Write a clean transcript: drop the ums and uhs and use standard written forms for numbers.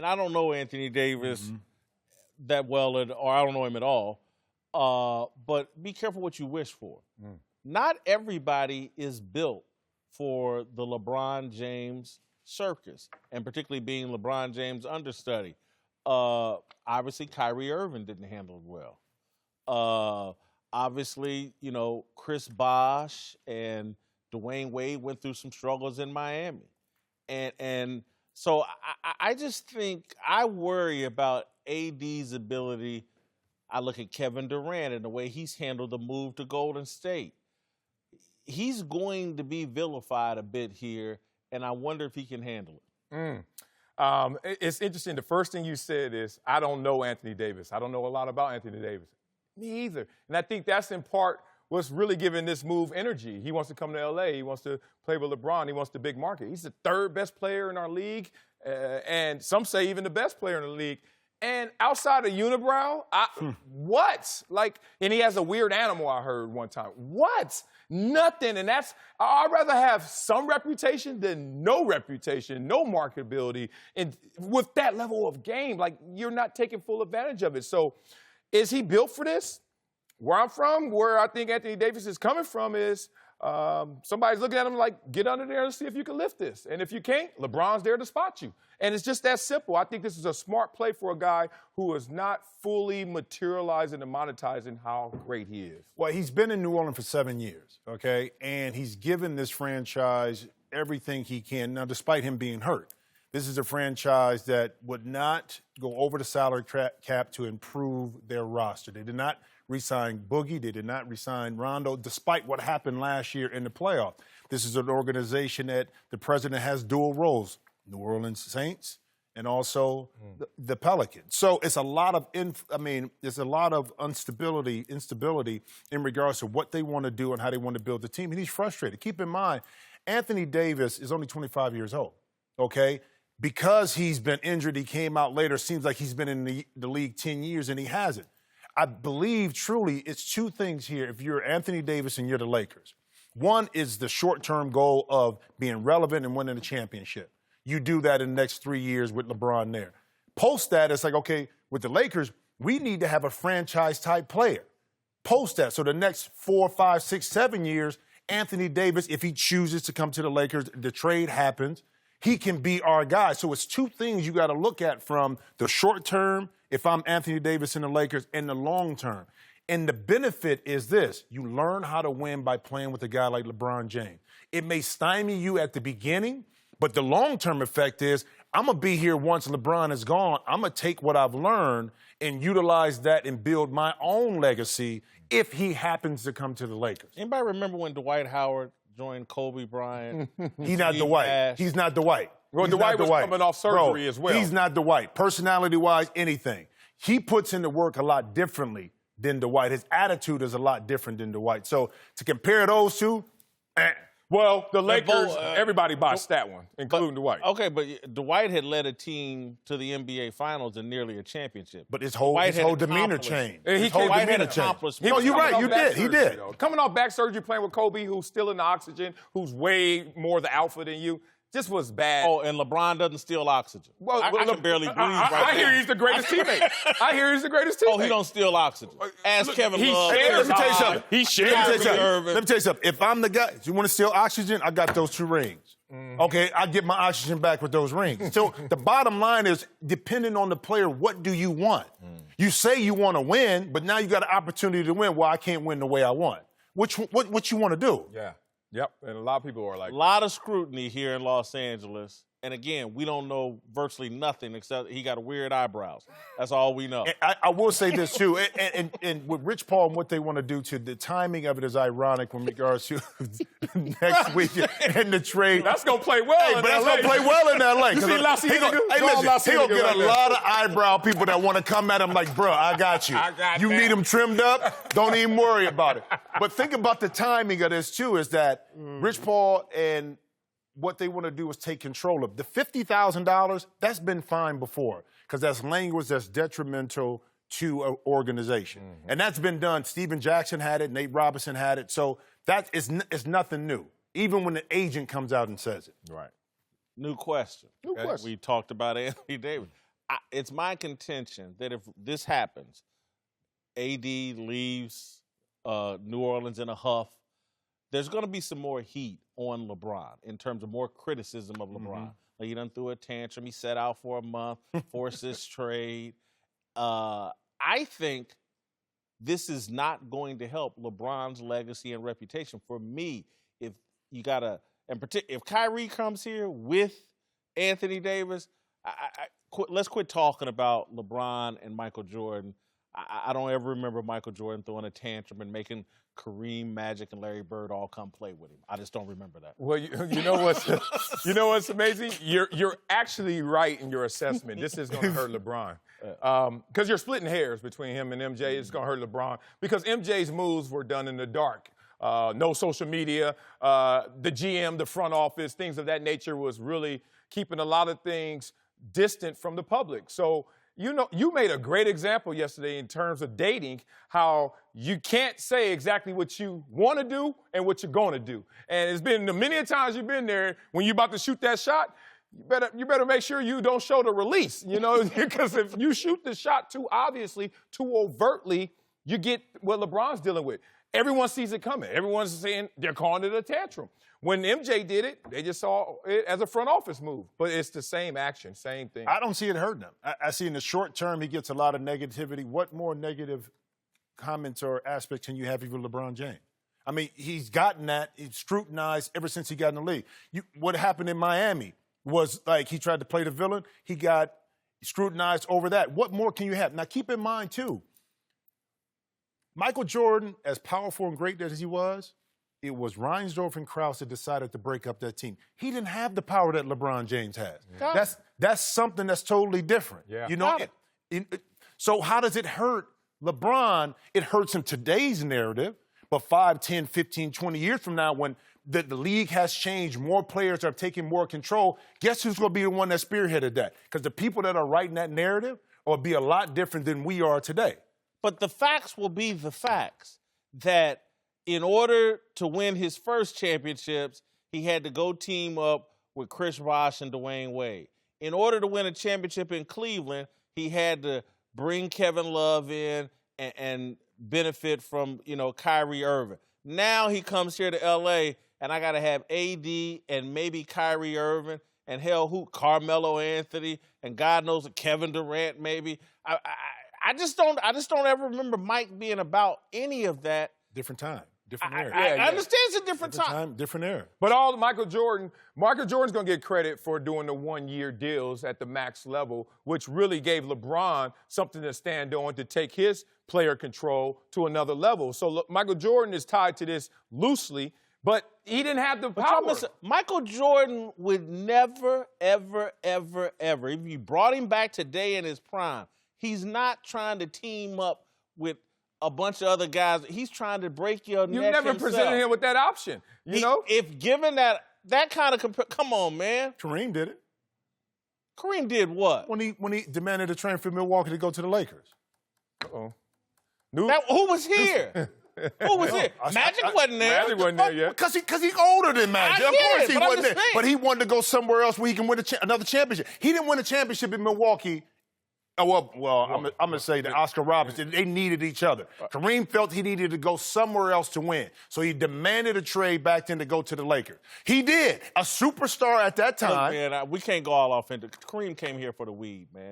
and I don't know Anthony Davis that well, or I don't know him at all. But be careful what you wish for. Not everybody is built for the LeBron James circus, and particularly being LeBron James' understudy. Obviously, Kyrie Irving didn't handle it well. Obviously, Chris Bosh and Dwayne Wade went through some struggles in Miami. And so I just think I worry about AD's ability. I look at Kevin Durant and the way he's handled the move to Golden State. He's going to be vilified a bit here, and I wonder if he can handle it. It's interesting. The first thing you said is, I don't know Anthony Davis. I don't know a lot about Anthony Davis. Me either. And I think that's in part what's really giving this move energy. He wants to come to L.A. He wants to play with LeBron. He wants the big market. He's the third best player in our league, and some say even the best player in the league. And outside of Unibrow, what? And he has a weird animal, I heard one time. What? Nothing. And I'd rather have some reputation than no reputation, no marketability. And with that level of game, you're not taking full advantage of it. So is he built for this? Where I'm from, where I think Anthony Davis is coming from is somebody's looking at him like, get under there and see if you can lift this. And if you can't, LeBron's there to spot you. And it's just that simple. I think this is a smart play for a guy who is not fully materializing and monetizing how great he is. Well, he's been in New Orleans for 7 years, okay? And he's given this franchise everything he can. Now, despite him being hurt, this is a franchise that would not go over the salary cap to improve their roster. They did not re-sign Boogie. They did not re-sign Rondo, despite what happened last year in the playoff. This is an organization that the president has dual roles, New Orleans Saints and also the Pelicans. So it's a lot of, there's a lot of instability in regards to what they want to do and how they want to build the team. And he's frustrated. Keep in mind, Anthony Davis is only 25 years old, okay? Because he's been injured, he came out later. Seems like he's been in the league 10 years, and he hasn't. I believe, truly, it's two things here if you're Anthony Davis and you're the Lakers. One is the short-term goal of being relevant and winning a championship. You do that in the next 3 years with LeBron there. Post that, it's like, okay, with the Lakers, we need to have a franchise-type player. Post that. So the next 4, 5, 6, 7 years, Anthony Davis, if he chooses to come to the Lakers, the trade happens, he can be our guy. So it's two things you got to look at from the short term, if I'm Anthony Davis in the Lakers, and the long term. And the benefit is this. You learn how to win by playing with a guy like LeBron James. It may stymie you at the beginning, but the long-term effect is I'm going to be here once LeBron is gone. I'm going to take what I've learned and utilize that and build my own legacy if he happens to come to the Lakers. Anybody remember when Dwight Howard joined Kobe Bryant? He's not Dwight. He's not Dwight. Well, Dwight was coming off surgery as well. He's not Dwight. Personality-wise, anything. He puts in the work a lot differently than Dwight. His attitude is a lot different than Dwight. So to compare those two, well, the Lakers, everybody botched that one, including Dwight. Okay, but Dwight had led a team to the NBA Finals and nearly a championship. But his whole demeanor changed. Dwight had accomplished. No, you're right. You did. He did. Coming off back surgery, playing with Kobe, who's still in the oxygen, who's way more the alpha than you. Just was bad. Oh, and LeBron doesn't steal oxygen. Well, I can barely breathe right now. I hear he's the greatest teammate. I hear he's the greatest teammate. Oh, he don't steal oxygen. Ask Kevin Love. Let me tell you something. He shares. Let me tell you something. If I'm the guy, you want to steal oxygen, I got those 2 rings. Okay, I get my oxygen back with those rings. So the bottom line is, depending on the player, what do you want? You say you want to win, but now you got an opportunity to win. Well, I can't win the way I want. What you want to do? Yeah. Yep, and a lot of people are like... A lot of scrutiny here in Los Angeles. And again, we don't know virtually nothing except he got weird eyebrows. That's all we know. I will say this, too. And with Rich Paul and what they want to do, to the timing of it is ironic in regards to next week and the trade. That's going to play well in But that's LA. going to play well in L.A. You see Lassie He's going to get a lot of eyebrow people that want to come at him like, bro, I got you. You need them trimmed up? Don't even worry about it. But think about the timing of this, too, is that Rich Paul and what they want to do is take control of. The $50,000, that's been fine before, because that's language that's detrimental to an organization. And that's been done. Steven Jackson had it. Nate Robinson had it. So that is nothing new, even when the agent comes out and says it. Right. New question. New question. We talked about Anthony Davis. it's my contention that if this happens, AD leaves New Orleans in a huff, there's going to be some more heat on LeBron in terms of more criticism of LeBron. Like, he done threw a tantrum. He set out for a month, forced this trade. I think this is not going to help LeBron's legacy and reputation. For me, if you got to, and if Kyrie comes here with Anthony Davis, let's quit talking about LeBron and Michael Jordan. I don't ever remember Michael Jordan throwing a tantrum and making Kareem, Magic, and Larry Bird all come play with him. I just don't remember that. Well, you know what's amazing? You're actually right in your assessment. This is going to hurt LeBron. Because you're splitting hairs between him and MJ. It's going to hurt LeBron because MJ's moves were done in the dark. No social media. The GM, the front office, things of that nature was really keeping a lot of things distant from the public. So, you made a great example yesterday in terms of dating, how you can't say exactly what you want to do and what you're going to do. And it's been many a times you've been there when you're about to shoot that shot, you better make sure you don't show the release, because if you shoot the shot too obviously, too overtly, you get what LeBron's dealing with. Everyone sees it coming. Everyone's saying they're calling it a tantrum. When MJ did it, they just saw it as a front office move. But it's the same action, same thing. I don't see it hurting him. I see in the short term he gets a lot of negativity. What more negative comments or aspects can you have with LeBron James? I mean, he's gotten that. He's scrutinized ever since he got in the league. What happened in Miami was like he tried to play the villain. He got scrutinized over that. What more can you have? Now, keep in mind, too, Michael Jordan, as powerful and great as he was, it was Reinsdorf and Krause that decided to break up that team. He didn't have the power that LeBron James has. That's something that's totally different. Yeah. So how does it hurt LeBron? It hurts in today's narrative, but 5, 10, 15, 20 years from now when the league has changed, more players are taking more control, guess who's going to be the one that spearheaded that? Because the people that are writing that narrative will be a lot different than we are today. But the facts will be the facts that in order to win his first championships, he had to go team up with Chris Bosh and Dwayne Wade. In order to win a championship in Cleveland, he had to bring Kevin Love in and benefit from, Kyrie Irving. Now he comes here to L.A., and I got to have AD and maybe Kyrie Irving and Carmelo Anthony and God knows Kevin Durant maybe. I just don't ever remember Mike being about any of that. Different time, different era. I understand it's a different time. Different era. But all Michael Jordan's going to get credit for doing the one-year deals at the max level, which really gave LeBron something to stand on to take his player control to another level. So Michael Jordan is tied to this loosely, but he didn't have the power. Michael Jordan would never, ever, ever, ever, if you brought him back today in his prime, he's not trying to team up with a bunch of other guys. He's trying to break your neck You never himself. presented him with that option, If given that kind of come on, man. Kareem did it. Kareem did what? When he demanded a trade for Milwaukee to go to the Lakers. Uh-oh. Who was here? Who was here? Magic wasn't there. Magic wasn't there yet. Because he's older than Magic. Of course he wasn't there. Saying. But he wanted to go somewhere else where he can win another championship. He didn't win a championship in Milwaukee. I'm going to say that Oscar Robertson, they needed each other. Kareem felt he needed to go somewhere else to win. So he demanded a trade back then to go to the Lakers. He did. A superstar at that time. Look, man, we can't go all off into Kareem came here for the weed, man.